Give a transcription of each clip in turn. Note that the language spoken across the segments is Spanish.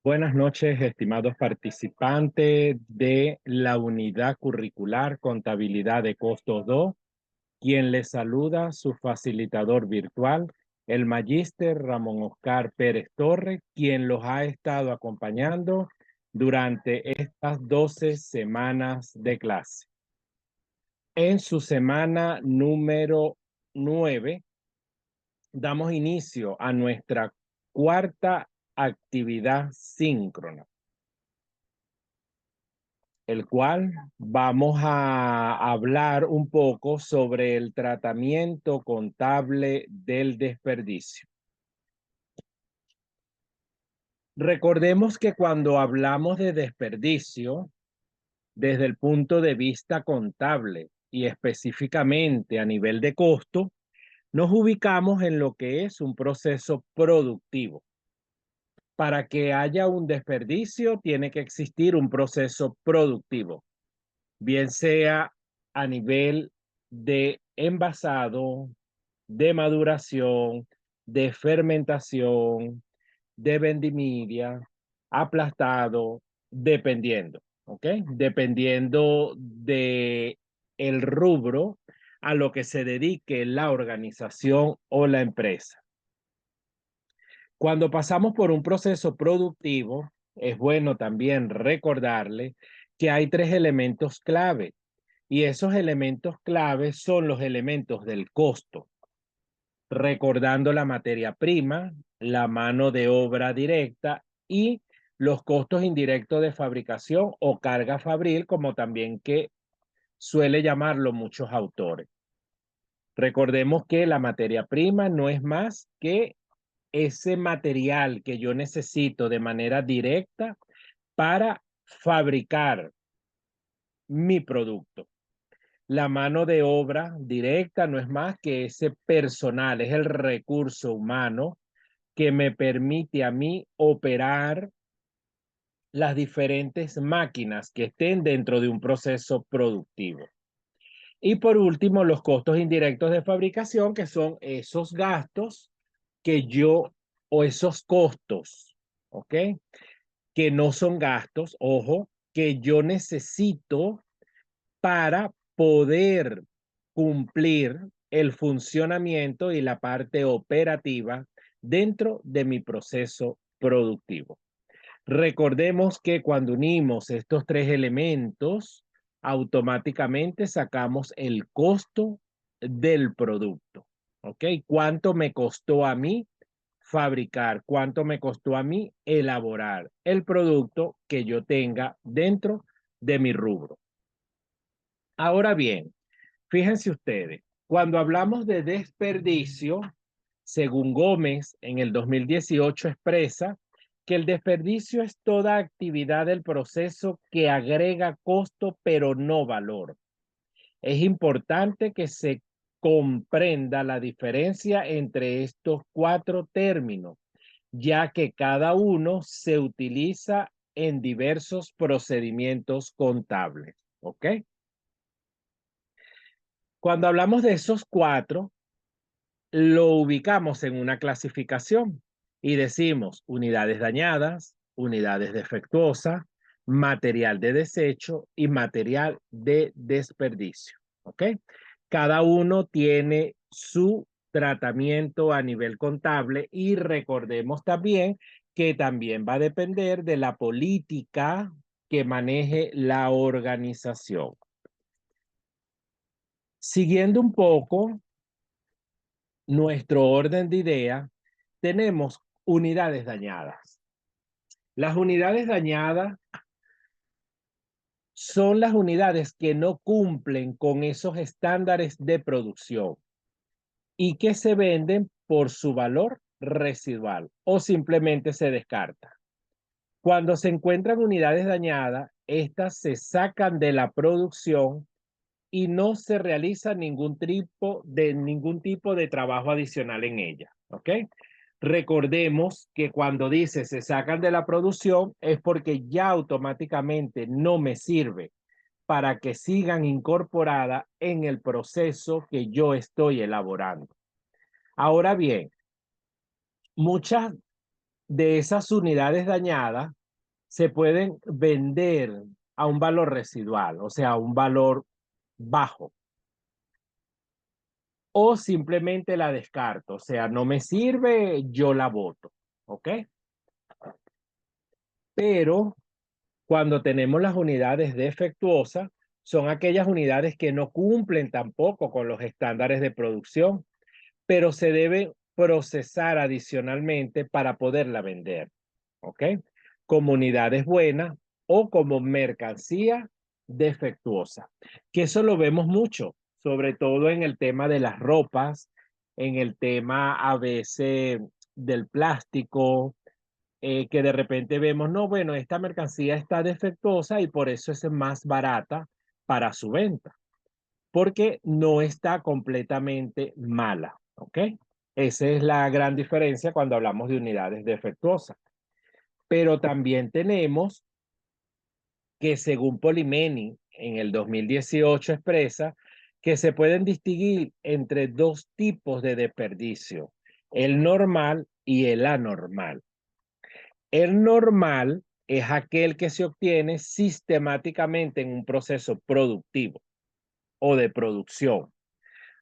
Buenas noches, estimados participantes de la unidad curricular Contabilidad de Costos 2. Quien les saluda, su facilitador virtual, el magíster Ramón Oscar Pérez Torres, quien los ha estado acompañando durante estas 12 semanas de clase. En su semana número 9, damos inicio a nuestra cuarta actividad síncrona, el cual vamos a hablar un poco sobre el tratamiento contable del desperdicio. Recordemos que cuando hablamos de desperdicio, desde el punto de vista contable y específicamente a nivel de costo, nos ubicamos en lo que es un proceso productivo. Para que haya un desperdicio, tiene que existir un proceso productivo, bien sea a nivel de envasado, de maduración, de fermentación, de vendimia, aplastado, dependiendo, ¿ok? Dependiendo de el rubro a lo que se dedique la organización o la empresa. Cuando pasamos por un proceso productivo, es bueno también recordarle que hay tres elementos clave, y esos elementos clave son los elementos del costo, recordando la materia prima, la mano de obra directa y los costos indirectos de fabricación o carga fabril, como también que suele llamarlo muchos autores. Recordemos que la materia prima no es más que ese material que yo necesito de manera directa para fabricar mi producto. La mano de obra directa no es más que ese personal, es el recurso humano que me permite a mí operar las diferentes máquinas que estén dentro de un proceso productivo. Y por último, los costos indirectos de fabricación, que son esos gastos que yo, o esos costos, ¿ok? Que no son gastos, ojo, que yo necesito para poder cumplir el funcionamiento y la parte operativa dentro de mi proceso productivo. Recordemos que cuando unimos estos tres elementos, automáticamente sacamos el costo del producto. ¿Ok? ¿Cuánto me costó a mí fabricar? ¿Cuánto me costó a mí elaborar el producto que yo tenga dentro de mi rubro? Ahora bien, fíjense ustedes, cuando hablamos de desperdicio, según Gómez en el 2018 expresa que el desperdicio es toda actividad del proceso que agrega costo pero no valor. Es importante que se comprenda la diferencia entre estos cuatro términos, ya que cada uno se utiliza en diversos procedimientos contables. ¿Ok? Cuando hablamos de esos cuatro, lo ubicamos en una clasificación y decimos unidades dañadas, unidades defectuosas, material de desecho y material de desperdicio. ¿Ok? Cada uno tiene su tratamiento a nivel contable y recordemos también que también va a depender de la política que maneje la organización. Siguiendo un poco nuestro orden de idea, tenemos unidades dañadas. Las unidades dañadas son las unidades que no cumplen con esos estándares de producción y que se venden por su valor residual o simplemente se descartan. Cuando se encuentran unidades dañadas, estas se sacan de la producción y no se realiza ningún tipo de trabajo adicional en ella. ¿Ok? Recordemos que cuando dice se sacan de la producción es porque ya automáticamente no me sirve para que sigan incorporadas en el proceso que yo estoy elaborando. Ahora bien, muchas de esas unidades dañadas se pueden vender a un valor residual, o sea, a un valor bajo, o simplemente la descarto, o sea, no me sirve, yo la boto, ¿ok? Pero cuando tenemos las unidades defectuosas, son aquellas unidades que no cumplen tampoco con los estándares de producción, pero se deben procesar adicionalmente para poderla vender, ¿ok? Como unidades buenas o como mercancía defectuosa, que eso lo vemos mucho, sobre todo en el tema de las ropas, en el tema a veces del plástico, que de repente vemos, no, bueno, esta mercancía está defectuosa y por eso es más barata para su venta, porque no está completamente mala, ¿ok? Esa es la gran diferencia cuando hablamos de unidades defectuosas. Pero también tenemos que según Polimeni en el 2018 expresa que se pueden distinguir entre dos tipos de desperdicio, el normal y el anormal. El normal es aquel que se obtiene sistemáticamente en un proceso productivo o de producción.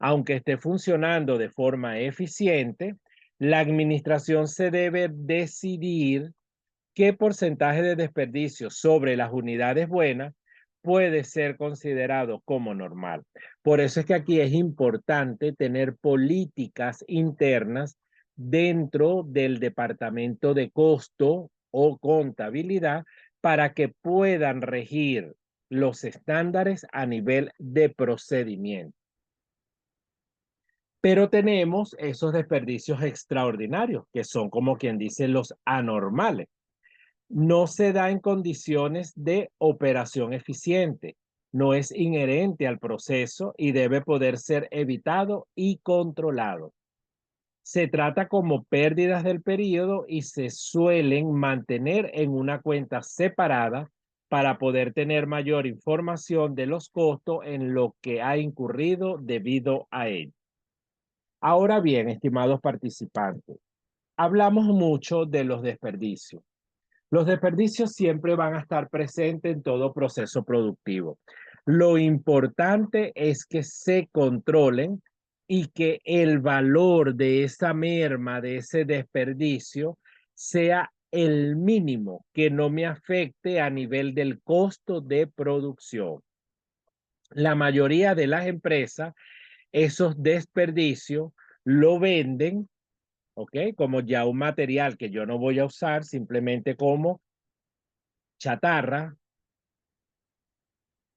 Aunque esté funcionando de forma eficiente, la administración se debe decidir qué porcentaje de desperdicio sobre las unidades buenas puede ser considerado como normal. Por eso es que aquí es importante tener políticas internas dentro del departamento de costo o contabilidad para que puedan regir los estándares a nivel de procedimiento. Pero tenemos esos desperdicios extraordinarios, que son como quien dice los anormales. No se da en condiciones de operación eficiente, no es inherente al proceso y debe poder ser evitado y controlado. Se trata como pérdidas del periodo y se suelen mantener en una cuenta separada para poder tener mayor información de los costos en lo que ha incurrido debido a ello. Ahora bien, estimados participantes, hablamos mucho de los desperdicios. Los desperdicios siempre van a estar presentes en todo proceso productivo. Lo importante es que se controlen y que el valor de esa merma, de ese desperdicio, sea el mínimo, que no me afecte a nivel del costo de producción. La mayoría de las empresas, esos desperdicios lo venden, ¿ok? Como ya un material que yo no voy a usar, simplemente como chatarra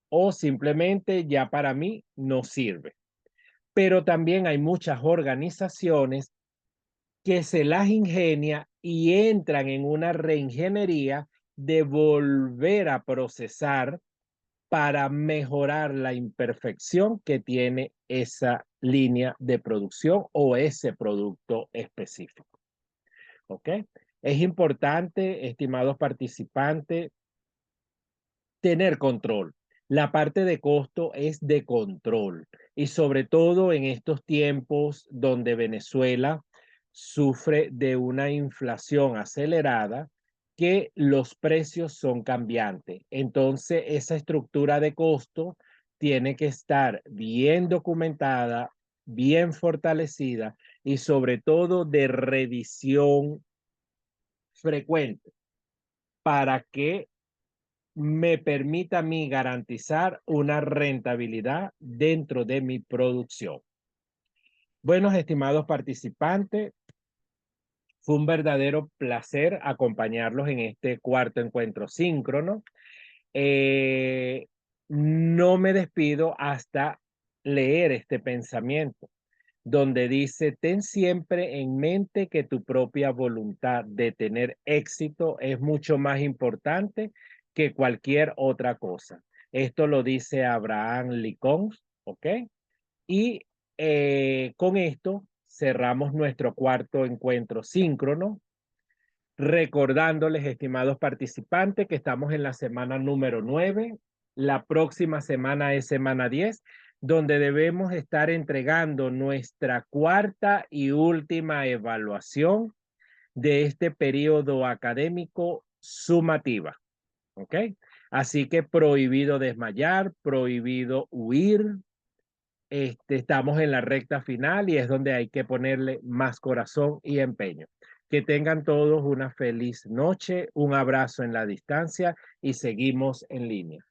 o simplemente ya para mí no sirve. Pero también hay muchas organizaciones que se las ingenia y entran en una reingeniería de volver a procesar para mejorar la imperfección que tiene esa línea de producción o ese producto específico. ¿Ok? Es importante, estimados participantes, tener control. La parte de costo es de control y sobre todo en estos tiempos donde Venezuela sufre de una inflación acelerada, que los precios son cambiantes. Entonces, esa estructura de costo tiene que estar bien documentada, bien fortalecida y sobre todo de revisión frecuente para que me permita a mí garantizar una rentabilidad dentro de mi producción. Buenos estimados participantes, fue un verdadero placer acompañarlos en este cuarto encuentro síncrono. Eh, no me despido hasta leer este pensamiento, donde dice, ten siempre en mente que tu propia voluntad de tener éxito es mucho más importante que cualquier otra cosa. Esto lo dice Abraham Lincoln, ¿ok? Y con esto cerramos nuestro cuarto encuentro síncrono, recordándoles, estimados participantes, que estamos en la semana número 9. La próxima semana es semana 10, donde debemos estar entregando nuestra cuarta y última evaluación de este periodo académico sumativa. ¿Ok? Así que prohibido desmayar, prohibido huir. Estamos en la recta final y es donde hay que ponerle más corazón y empeño. Que tengan todos una feliz noche, un abrazo en la distancia y seguimos en línea.